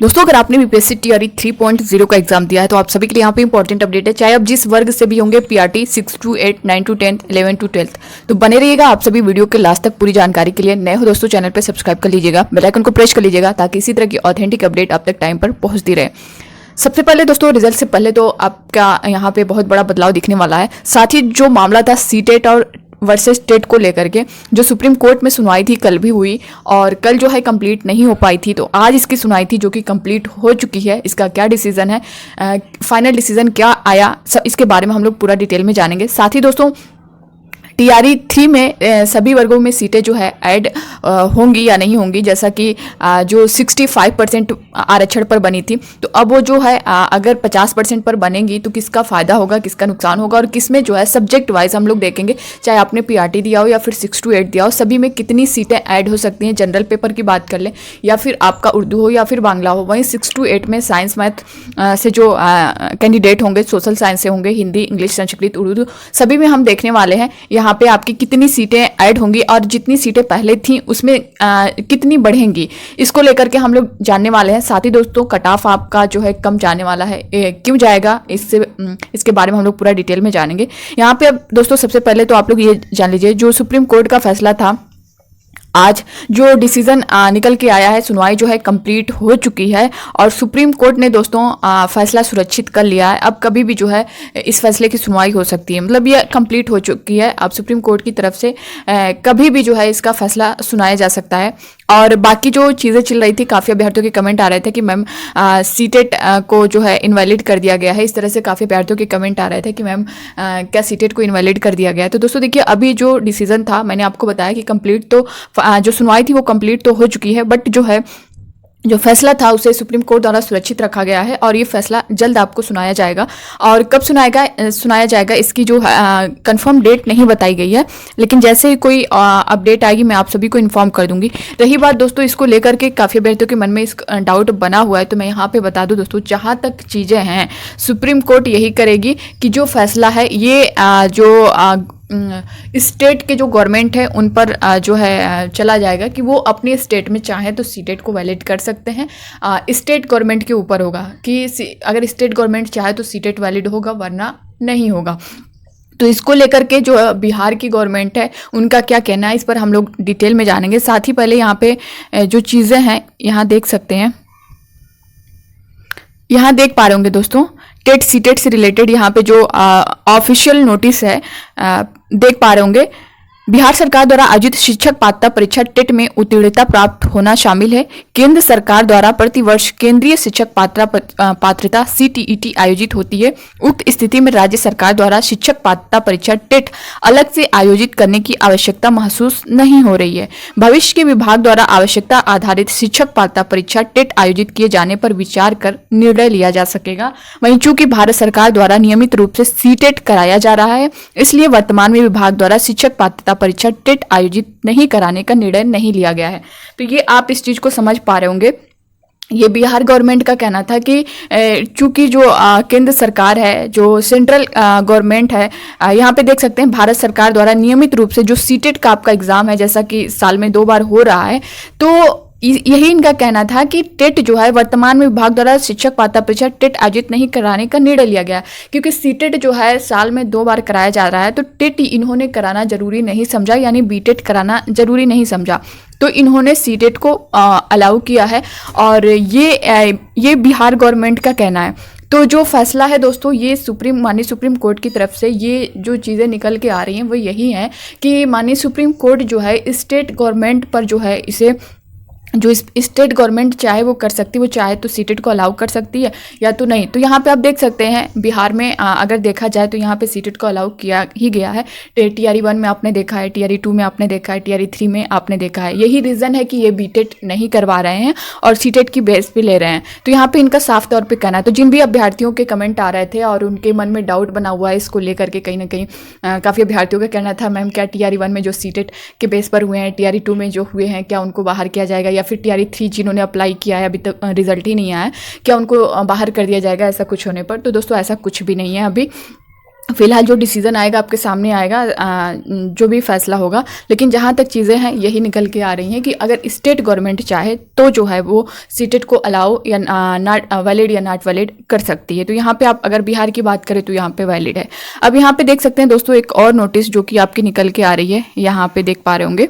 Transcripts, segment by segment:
दोस्तों अगर आपने बीपीएससी टीआरई 3.0 का एग्जाम दिया है तो आप सभी के लिए यहाँ पे इंपॉर्टेंट अपडेट है, चाहे आप जिस वर्ग से भी होंगे, पीआरटी 6 to 8, 9 to 10, 11 to 12। तो बने रहिएगा आप सभी वीडियो के लास्ट तक पूरी जानकारी के लिए। नए हो दोस्तों चैनल पे सब्सक्राइब कर लीजिएगा, बेल आइकन को प्रेस कर लीजिएगा ताकि इसी तरह की ऑथेंटिक अपडेट आप तक टाइम पर पहुंचती रहे। सबसे पहले दोस्तों रिजल्ट से पहले तो आपका यहाँ पे बहुत बड़ा बदलाव दिखने वाला है। साथ ही जो मामला था सीटेट और वर्सेस टेट को लेकर के, जो सुप्रीम कोर्ट में सुनवाई थी कल भी हुई और कल जो है कंप्लीट नहीं हो पाई थी, तो आज इसकी सुनवाई थी जो कि कंप्लीट हो चुकी है। इसका क्या डिसीजन है, फाइनल डिसीजन क्या आया, सब इसके बारे में हम लोग पूरा डिटेल में जानेंगे। साथ ही दोस्तों टीआरई 3 में सभी वर्गों में सीटें जो है ऐड होंगी या नहीं होंगी, जैसा कि जो 65% आरक्षण पर बनी थी, तो अब वो जो है अगर 50% पर बनेंगी तो किसका फ़ायदा होगा, किसका नुकसान होगा और किस में जो है सब्जेक्ट वाइज हम लोग देखेंगे, चाहे आपने पीआरटी दिया हो या फिर 6 to 8 दिया हो, सभी में कितनी सीटें ऐड हो सकती हैं। जनरल पेपर की बात कर लें या फिर आपका उर्दू हो या फिर बांग्ला हो, वहीं 6 to 8 में साइंस मैथ से जो कैंडिडेट होंगे, सोशल साइंस से होंगे, हिंदी, इंग्लिश, संस्कृत, उर्दू, सभी में हम देखने वाले हैं यहाँ पे आपकी कितनी सीटें ऐड होंगी और जितनी सीटें पहले थी उसमें कितनी बढ़ेंगी, इसको लेकर के हम लोग जानने वाले हैं। साथ ही दोस्तों कट ऑफ आपका जो है कम जाने वाला है, क्यों जाएगा, इसके बारे में हम लोग पूरा डिटेल में जानेंगे यहाँ पे। अब दोस्तों सबसे पहले तो आप लोग ये जान लीजिए, जो सुप्रीम कोर्ट का फैसला था, आज जो डिसीजन निकल के आया है, सुनवाई जो है कंप्लीट हो चुकी है और सुप्रीम कोर्ट ने दोस्तों फैसला सुरक्षित कर लिया है। अब कभी भी जो है इस फैसले की सुनवाई हो सकती है, मतलब ये कंप्लीट हो चुकी है। अब सुप्रीम कोर्ट की तरफ से कभी भी जो है इसका फैसला सुनाया जा सकता है। और बाकी जो चीज़ें चल रही थी, काफ़ी अभ्यर्थियों के कमेंट आ रहे थे कि मैम सीटेट को जो है इनवैलिड कर दिया गया है। इस तरह से काफ़ी अभ्यर्थियों के कमेंट आ रहे थे कि मैम क्या सीटेट को इनवैलिड कर दिया गया है। तो दोस्तों देखिए, अभी जो डिसीजन था, मैंने आपको बताया कि कंप्लीट तो जो सुनवाई थी वो कंप्लीट तो हो चुकी है, बट जो फैसला था उसे सुप्रीम कोर्ट द्वारा सुरक्षित रखा गया है और ये फैसला जल्द आपको सुनाया जाएगा। और कब सुनाया जाएगा इसकी जो कंफर्म डेट नहीं बताई गई है, लेकिन जैसे ही कोई अपडेट आएगी मैं आप सभी को इन्फॉर्म कर दूंगी। रही बात दोस्तों इसको लेकर के काफ़ी अभ्यर्थियों के मन में इस डाउट बना हुआ है, तो मैं यहाँ पे बता दूं दोस्तों, जहाँ तक चीज़ें हैं सुप्रीम कोर्ट यही करेगी कि जो फैसला है ये जो स्टेट के जो गवर्नमेंट है उन पर जो है चला जाएगा कि वो अपने स्टेट में चाहे तो सीटेट को वैलिड कर सकते हैं। स्टेट गवर्नमेंट के ऊपर होगा कि अगर स्टेट गवर्नमेंट चाहे तो सीटेट वैलिड होगा, वरना नहीं होगा। तो इसको लेकर के जो बिहार की गवर्नमेंट है उनका क्या कहना है, इस पर हम लोग डिटेल में जानेंगे। साथ ही पहले यहाँ पे जो चीज़ें हैं यहाँ देख सकते हैं, यहाँ देख पा रहे होंगे दोस्तों, टेट सीटेट से रिलेटेड यहाँ पे जो ऑफिशियल नोटिस है देख पा रहे होंगे। बिहार सरकार द्वारा आयोजित शिक्षक पात्रता परीक्षा टेट में उत्तीर्णता प्राप्त होना शामिल है। केंद्र सरकार द्वारा प्रतिवर्ष केंद्रीय शिक्षक पात्रता सीटीईटी आयोजित होती है। उक्त स्थिति में राज्य सरकार द्वारा शिक्षक पात्रता परीक्षा टेट अलग से आयोजित करने की आवश्यकता महसूस नहीं हो रही है। भविष्य के विभाग द्वारा आवश्यकता आधारित शिक्षक पात्रता परीक्षा टेट आयोजित किए जाने पर विचार कर निर्णय लिया जा सकेगा। वहीं चूंकि भारत सरकार द्वारा नियमित रूप से सीटेट कराया जा रहा है, इसलिए वर्तमान में विभाग द्वारा शिक्षक पात्रता परीक्षा टेट आयोजित नहीं कराने का निर्णय नहीं लिया गया है। तो ये आप इस चीज को समझ पा रहे होंगे। ये बिहार गवर्नमेंट का कहना था कि चूंकि जो केंद्र सरकार है, जो सेंट्रल गवर्नमेंट है, यहाँ पे देख सकते हैं भारत सरकार द्वारा नियमित रूप से जो सीटेट का आपका एग्जाम है, जैसा कि साल में 2 बार हो रहा है, तो यही इनका कहना था कि टेट जो है वर्तमान में विभाग द्वारा शिक्षक पात्रता परीक्षा टेट आयोजित नहीं कराने का निर्णय लिया गया, क्योंकि सीटेट जो है साल में 2 बार कराया जा रहा है, तो टेट इन्होंने कराना जरूरी नहीं समझा, यानी बीटेट कराना जरूरी नहीं समझा, तो इन्होंने सीटेट को अलाउ किया है। और ये बिहार गवर्नमेंट का कहना है। तो जो फैसला है दोस्तों, ये माननीय सुप्रीम कोर्ट की तरफ से ये जो चीज़ें निकल के आ रही हैं वो यही है कि माननीय सुप्रीम कोर्ट जो है स्टेट गवर्नमेंट पर जो है इसे, जो स्टेट गवर्नमेंट चाहे वो कर सकती है, वो चाहे तो सीटेट को अलाउ कर सकती है या तो नहीं। तो यहाँ पे आप देख सकते हैं बिहार में अगर देखा जाए तो यहाँ पे सीटेट को अलाउ किया ही गया है। टीआरई 1 में आपने देखा है, टीआरई 2 में आपने देखा है, टीआरई 3 में आपने देखा है। यही रीज़न है कि ये बीटेट नहीं करवा रहे हैं और सीटेट की बेस पे ले रहे हैं। तो यहाँ पे इनका साफ तौर पर कहना है। तो जिन भी अभ्यर्थियों के कमेंट आ रहे थे और उनके मन में डाउट बना हुआ है इसको लेकर के, कहीं ना कहीं काफ़ी अभ्यर्थियों का कहना था मैम क्या टीआरई 1 में जो सीटेट के बेस पर हुए हैं, टीआरई 2 में जो हुए हैं, क्या उनको बाहर किया जाएगा, या फिर टीआरई 3 जिन्होंने अप्लाई किया है अभी तक रिजल्ट ही नहीं आया, क्या उनको बाहर कर दिया जाएगा ऐसा कुछ होने पर। तो दोस्तों ऐसा कुछ भी नहीं है। अभी फिलहाल जो डिसीजन आएगा आपके सामने आएगा, जो भी फैसला होगा। लेकिन जहाँ तक चीज़ें हैं यही निकल के आ रही हैं कि अगर स्टेट गवर्नमेंट चाहे तो जो है वो सीटेट को अलाउ या नॉट वैलिड या नॉट वैलिड कर सकती है। तो यहाँ पे आप अगर बिहार की बात करें तो यहाँ पे वैलिड है। अब यहाँ पे देख सकते हैं दोस्तों एक और नोटिस जो कि आपकी निकल के आ रही है, यहाँ पे देख पा रहे होंगे।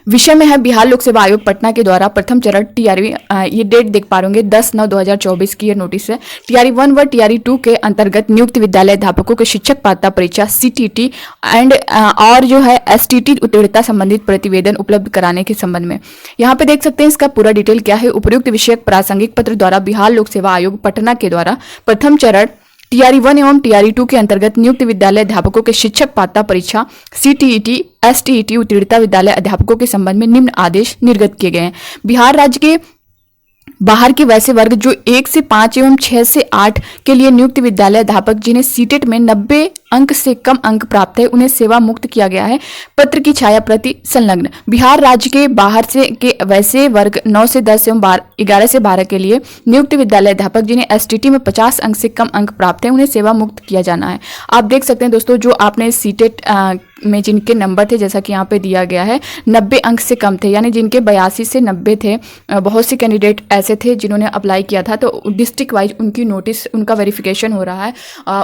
विषय में है बिहार लोक सेवा आयोग पटना के द्वारा प्रथम चरण टीआरई, ये डेट देख पा रहे 10/9/2024 की ये नोटिस है। टीआरई 1 व टीआरई 2 के अंतर्गत नियुक्त विद्यालय अध्यापकों के शिक्षक पात्रता परीक्षा सीटीटी एंड और जो है एसटीटी उत्तीर्णता संबंधित प्रतिवेदन उपलब्ध कराने के संबंध में यहाँ पे देख सकते हैं इसका पूरा डिटेल क्या है। उपयुक्त विषयक प्रासंगिक पत्र द्वारा बिहार लोक सेवा आयोग पटना के द्वारा प्रथम चरण टीआरई 1 एवं टीआरई 2 के अंतर्गत नियुक्त विद्यालय अध्यापकों के शिक्षक पात्रता परीक्षा सीटीईटी एसटीईटी उत्तीर्णता विद्यालय अध्यापकों के संबंध में निम्न आदेश निर्गत किए गए हैं। बिहार राज्य के बाहर के वैसे वर्ग जो 1 से 5 एवं 6 से 8 के लिए नियुक्त विद्यालय अध्यापक जिन्हें सीटेट में 90 अंक से कम अंक प्राप्त है उन्हें सेवा मुक्त किया गया है। पत्र की छाया प्रति संलग्न। बिहार राज्य के बाहर से के वैसे वर्ग 9 से 10 एवं 11 से 12 के लिए नियुक्त विद्यालय अध्यापक जिन्हें एसटीटी में 50 अंक से कम अंक प्राप्त है उन्हें सेवा मुक्त किया जाना है। आप देख सकते हैं दोस्तों जो आपने सीटेट में जिनके नंबर थे जैसा कि यहाँ पे दिया गया है 90 अंक से कम थे, यानी जिनके 82 से 90 थे। बहुत से कैंडिडेट ऐसे थे जिन्होंने अप्लाई किया था, तो डिस्ट्रिक्ट वाइज उनकी नोटिस उनका वेरिफिकेशन हो रहा है,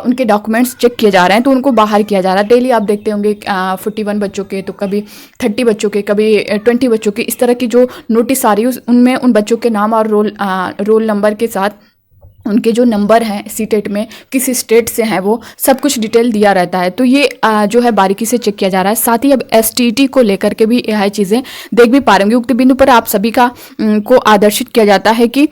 उनके डॉक्यूमेंट्स चेक किए जा रहे हैं, तो उनको बाहर किया जा रहा है। डेली आप देखते होंगे 41 बच्चों के, तो कभी 30 बच्चों के, कभी 20 बच्चों के, इस तरह की जो नोटिस आ रही है उनमें उन बच्चों के नाम और रोल नंबर के साथ उनके जो नंबर हैं सीटेट में किस स्टेट से हैं वो सब कुछ डिटेल दिया रहता है। तो ये जो है बारीकी से चेक किया जा रहा है। साथ ही अब एसटीटी को लेकर के भी यह चीज़ें देख भी पा रहे होंगे। उक्त बिंदु पर आप सभी का को आदर्शित किया जाता है कि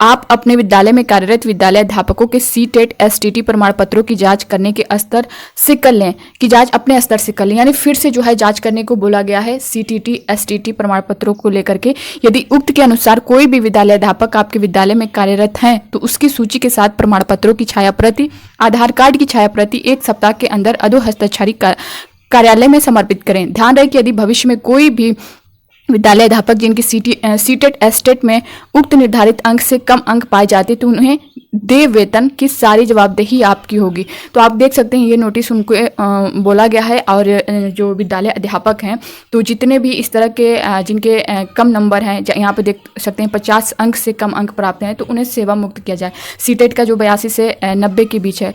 आप अपने विद्यालय में कार्यरत विद्यालय अध्यापकों के सीटेट एसटीटी प्रमाण पत्रों की जांच करने के स्तर से कर लें, कि जांच अपने स्तर से कर लें, यानी फिर से जो है जांच करने को बोला गया है सीटीटी एसटीटी प्रमाण पत्रों को लेकर के। यदि उक्त के अनुसार कोई भी विद्यालय अध्यापक आपके विद्यालय में कार्यरत हैं तो उसकी सूची के साथ प्रमाण पत्रों की छाया प्रति, आधार कार्ड की छाया प्रति 1 सप्ताह के अंदर अधो हस्ताक्षरी कार्यालय में समर्पित करें। ध्यान रहे कि यदि भविष्य में कोई भी विद्यालय अध्यापक जिनकी सीटेट एसटेट में उक्त निर्धारित अंक से कम अंक पाए जाते तो उन्हें देय वेतन की सारी जवाबदेही आपकी होगी। तो आप देख सकते हैं ये नोटिस उनको बोला गया है। और जो विद्यालय अध्यापक हैं तो जितने भी इस तरह के जिनके कम नंबर हैं, यहाँ पे देख सकते हैं 50 अंक से कम अंक प्राप्त हैं, तो उन्हें सेवा मुक्त किया जाए। सीटेट का जो 82 से 90 के बीच है,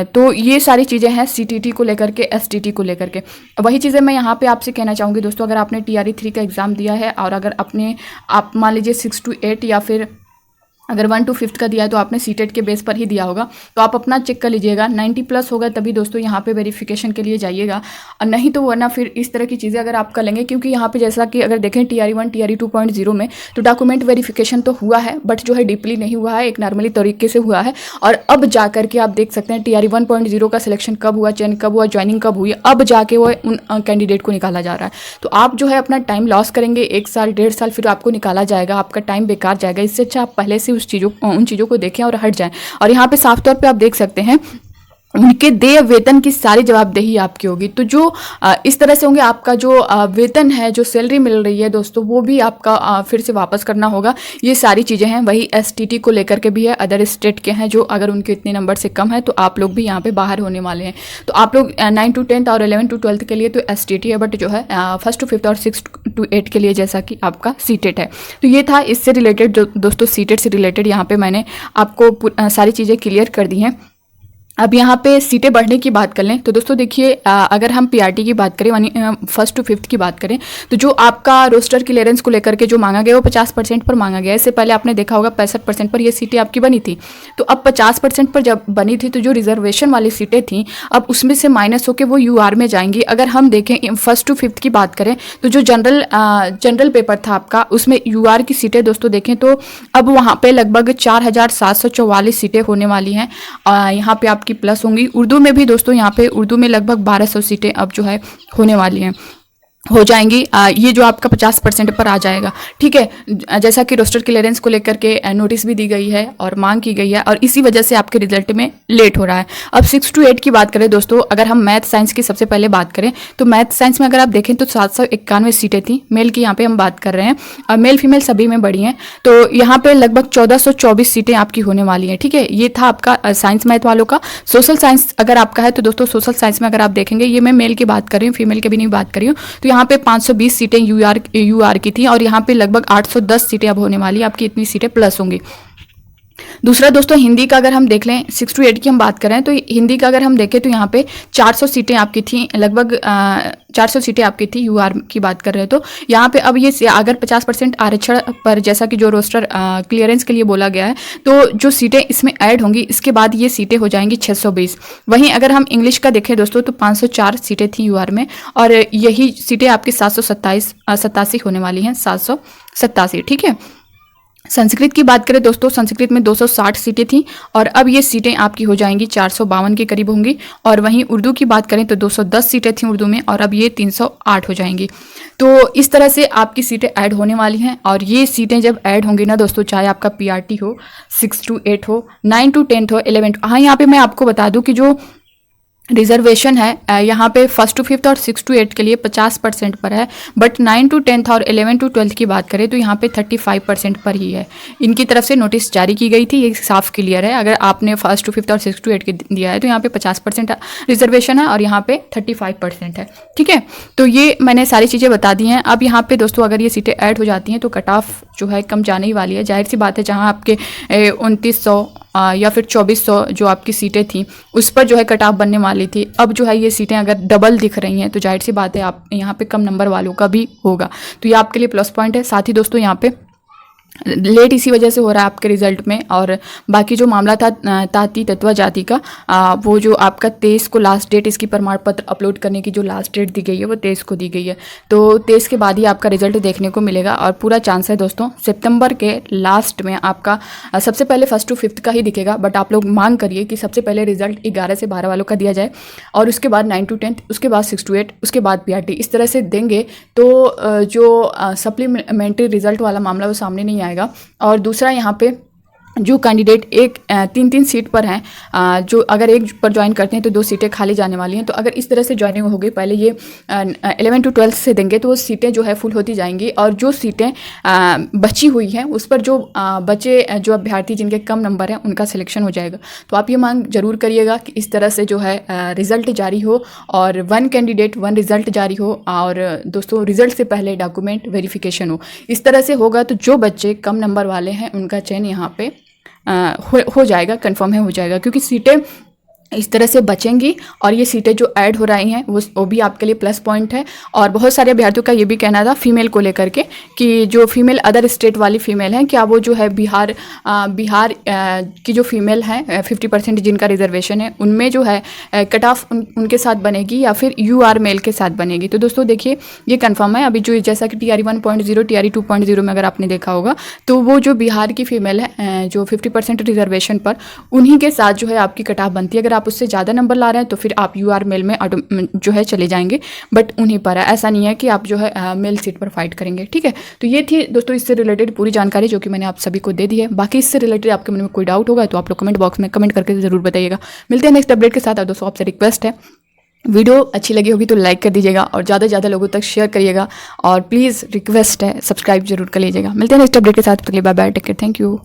तो ये सारी चीज़ें हैं सीटीटी को लेकर के, एसटीटी को लेकर के। वही चीज़ें मैं यहाँ पे आपसे कहना चाहूँगी दोस्तों, अगर आपने टीआरई 3 का एग्ज़ाम दिया है और अगर आप मान लीजिए 6 to 8 या फिर अगर 1 to 5 का दिया है तो आपने सीटेट के बेस पर ही दिया होगा, तो आप अपना चेक कर लीजिएगा। 90+ होगा तभी दोस्तों यहाँ पे वेरिफिकेशन के लिए जाइएगा, और नहीं तो वरना फिर इस तरह की चीज़ें अगर आप कर लेंगे, क्योंकि यहाँ पे जैसा कि अगर देखें टीआरई 1 टीआरई 2.0 में तो डॉक्यूमेंट वेरिफिकेशन तो हुआ है, बट जो है डीपली नहीं हुआ है, एक नॉर्मली तरीके से हुआ है। और अब जा करके आप देख सकते हैं टीआरई 1.0 का सिलेक्शन कब हुआ, चयन कब हुआ, ज्वाइनिंग कब हुई, अब जाके वो उन कैंडिडेट को निकाला जा रहा है। तो आप जो है अपना टाइम लॉस करेंगे 1 साल 1.5 साल, फिर आपको निकाला जाएगा, आपका टाइम बेकार जाएगा। इससे अच्छा आप पहले से उन चीज़ों को देखें और हट जाएं। और यहाँ पे साफ तौर पे आप देख सकते हैं उनके देय वेतन की सारी जवाबदेही आपकी होगी। तो जो इस तरह से होंगे, आपका जो वेतन है, जो सैलरी मिल रही है दोस्तों, वो भी आपका फिर से वापस करना होगा। ये सारी चीज़ें हैं। वही एसटीटी को लेकर के भी है, अदर स्टेट के हैं जो अगर उनके इतने नंबर से कम है तो आप लोग भी यहाँ पे बाहर होने वाले हैं। तो आप लोग 9 to 10 और 11 to 12 के लिए तो एसटीटी है, बट जो है 1st to 5th और 6th to 8 के लिए जैसा कि आपका सीटेट है। तो ये था इससे रिलेटेड दोस्तों, सीटेट से रिलेटेड यहाँ पे मैंने आपको सारी चीज़ें क्लियर कर दी हैं। अब यहाँ पे सीटें बढ़ने की बात कर लें तो दोस्तों देखिए, अगर हम पीआरटी की बात करें, 1st to 5th की बात करें, तो जो आपका रोस्टर क्लियरेंस को लेकर के जो मांगा गया वो 50% पर मांगा गया। इससे पहले आपने देखा होगा 65% पर ये सीटें आपकी बनी थी। तो अब 50% पर जब बनी थी तो जो रिजर्वेशन वाली सीटें थी अब उसमें से माइनस होकर वो यूआर में जाएंगी। अगर हम देखें 1st to 5th की बात करें तो जो जनरल पेपर था आपका, उसमें यूआर की सीटें दोस्तों देखें तो अब वहाँ पर लगभग 4744 सीटें होने वाली हैं। यहाँ पे की प्लस होंगी। उर्दू में भी दोस्तों यहाँ पे उर्दू में लगभग 1200 सीटें अब जो है होने वाली हैं। हो जाएंगी। ये जो आपका 50% पर आ जाएगा, ठीक है। जैसा कि रोस्टर क्लियरेंस को लेकर के नोटिस भी दी गई है और मांग की गई है, और इसी वजह से आपके रिजल्ट में लेट हो रहा है। अब 6 to 8 की बात करें दोस्तों, अगर हम मैथ साइंस की सबसे पहले बात करें तो मैथ साइंस में अगर आप देखें तो 791 सीटें थी। मेल की यहाँ पे हम बात कर रहे हैं, और मेल फीमेल सभी में बढ़ी हैं। तो यहाँ पे लगभग 1424 सीटें आपकी होने वाली हैं, ठीक है। ये था आपका साइंस मैथ वालों का। सोशल साइंस अगर आपका है तो दोस्तों सोशल साइंस में अगर आप देखेंगे, ये मैं मेल की बात कर रही हूँ, फीमेल की भी नहीं बात कर रही हूँ, तो यहाँ पे 520 सीटें यूआर की थी, और यहाँ पे लगभग 810 सीटें अब होने वाली, आपकी इतनी सीटें प्लस होंगी। दूसरा दोस्तों हिंदी का अगर हम देख लें, 6 to 8 की हम बात करें तो हिंदी का अगर हम देखें तो यहाँ पे 400 सीटें आपकी थी, लगभग 400 सीटें आपकी थी यूआर की बात कर रहे हैं। तो यहाँ पे अब ये अगर 50% आरक्षण पर, जैसा कि जो रोस्टर क्लियरेंस के लिए बोला गया है, तो जो सीटें इसमें ऐड होंगी इसके बाद ये सीटें हो जाएंगी 620। वहीं अगर हम इंग्लिश का देखें दोस्तों तो 504 सीटें थी यूआर में, और यही सीटें आपकी 787 होने वाली हैं, 787, ठीक है। संस्कृत की बात करें दोस्तों, संस्कृत में 260 सीटें थी, और अब ये सीटें आपकी हो जाएंगी 452 के करीब होंगी। और वहीं उर्दू की बात करें तो 210 सीटें थी उर्दू में, और अब ये 308 हो जाएंगी। तो इस तरह से आपकी सीटें ऐड होने वाली हैं, और ये सीटें जब ऐड होंगी ना दोस्तों, चाहे आपका पीआरटी हो, 6 to 8 हो, 9 to 10 हो, 11 हाँ, यहाँ पे मैं आपको बता दूं कि जो रिजर्वेशन है यहाँ पे 1st to 5th और 6 to 8 के लिए 50% पर है, बट 9 to 10th और 11 to 12th की बात करें तो यहाँ पे 35% पर ही है। इनकी तरफ से नोटिस जारी की गई थी, ये साफ क्लियर है। अगर आपने 1st to 5th और 6 to 8 के दिया है तो यहाँ पे 50% रिजर्वेशन है, और यहाँ पे 35% है, ठीक है। तो ये मैंने सारी चीज़ें बता दी हैं। अब यहाँ पे दोस्तों अगर ये सीटें ऐड हो जाती हैं तो कट ऑफ जो है कम जाने ही वाली है, जाहिर सी बात है। जहाँ आपके 2900 या फिर 2400 जो आपकी सीटें थी उस पर जो है कट ऑफ बनने वाली थी, अब जो है ये सीटें अगर डबल दिख रही हैं तो जाहिर सी बात है आप यहाँ पे कम नंबर वालों का भी होगा, तो ये आपके लिए प्लस पॉइंट है। साथ ही दोस्तों यहाँ पे लेट इसी वजह से हो रहा है आपके रिजल्ट में, और बाकी जो मामला था ताती तत्वा जाति का, वो जो आपका 23 को लास्ट डेट, इसकी प्रमाण पत्र अपलोड करने की जो लास्ट डेट दी गई है वो 23 को दी गई है। तो 23 के बाद ही आपका रिजल्ट देखने को मिलेगा, और पूरा चांस है दोस्तों सितंबर के लास्ट में आपका सबसे पहले 1st to 5th का ही दिखेगा, बट आप लोग मांग करिए कि सबसे पहले रिजल्ट 11 से 12 वालों का दिया जाए, और उसके बाद 9 to 10, उसके बाद 6 to 8, उसके बाद पीआरटी। इस तरह से देंगे तो जो सप्लीमेंट्री रिजल्ट वाला मामला वो सामने नहीं आएगा। और दूसरा यहाँ पे जो कैंडिडेट 3 सीट पर हैं, जो अगर एक पर ज्वाइन करते हैं तो 2 सीटें खाली जाने वाली हैं। तो अगर इस तरह से ज्वाइनिंग होगी, पहले ये 11 to 12 से देंगे तो वो सीटें जो है फुल होती जाएंगी, और जो सीटें बची हुई हैं उस पर जो बचे जो अभ्यर्थी जिनके कम नंबर हैं उनका सिलेक्शन हो जाएगा। तो आप ये मांग जरूर करिएगा कि इस तरह से जो है रिज़ल्ट जारी हो, और 1 कैंडिडेट 1 रिज़ल्ट जारी हो, और दोस्तों रिज़ल्ट से पहले डॉक्यूमेंट वेरिफिकेशन हो। इस तरह से होगा तो जो बच्चे कम नंबर वाले हैं उनका चयन यहाँ पे हो जाएगा, कंफर्म है हो जाएगा, क्योंकि सीटें इस तरह से बचेंगी, और ये सीटें जो ऐड हो रही हैं वो भी आपके लिए प्लस पॉइंट है। और बहुत सारे अभ्यर्थियों का ये भी कहना था फीमेल को लेकर के कि जो फीमेल अदर स्टेट वाली फ़ीमेल हैं, क्या वो जो है बिहार की जो फीमेल हैं 50% जिनका रिजर्वेशन है उनमें जो है कट ऑफ उनके साथ बनेगी या फिर यूआर मेल के साथ बनेगी। तो दोस्तों देखिए ये कन्फर्म है। अभी जो जैसा कि TRE 1.0 TRE 2.0 में अगर आपने देखा होगा तो वो जो बिहार की फीमेल है जो 50% रिजर्वेशन पर, उन्हीं के साथ जो है आपकी कट ऑफ बनती है। अगर आप उससे ज़्यादा नंबर ला रहे हैं तो फिर आप यूआर मेल में जो है चले जाएंगे, बट उन्हीं पर है, ऐसा नहीं है कि आप जो है मेल सीट पर फाइट करेंगे, ठीक है। तो ये थी दोस्तों इससे रिलेटेड पूरी जानकारी जो कि मैंने आप सभी को दे दी है। बाकी इससे रिलेटेड आपके मन में कोई डाउट होगा तो आप लोग कमेंट बॉक्स में कमेंट करके ज़रूर बताइएगा। मिलते हैं नेक्स्ट अपडेट के साथ। और दोस्तों आपसे रिक्वेस्ट है, वीडियो अच्छी लगी होगी तो लाइक कर दीजिएगा और ज़्यादा से ज़्यादा लोगों तक शेयर करिएगा, और प्लीज़ रिक्वेस्ट है सब्सक्राइब जरूर कर लीजिएगा। मिलते हैं नेक्स्ट अपडेट के साथ। Bye bye, take care, thank you.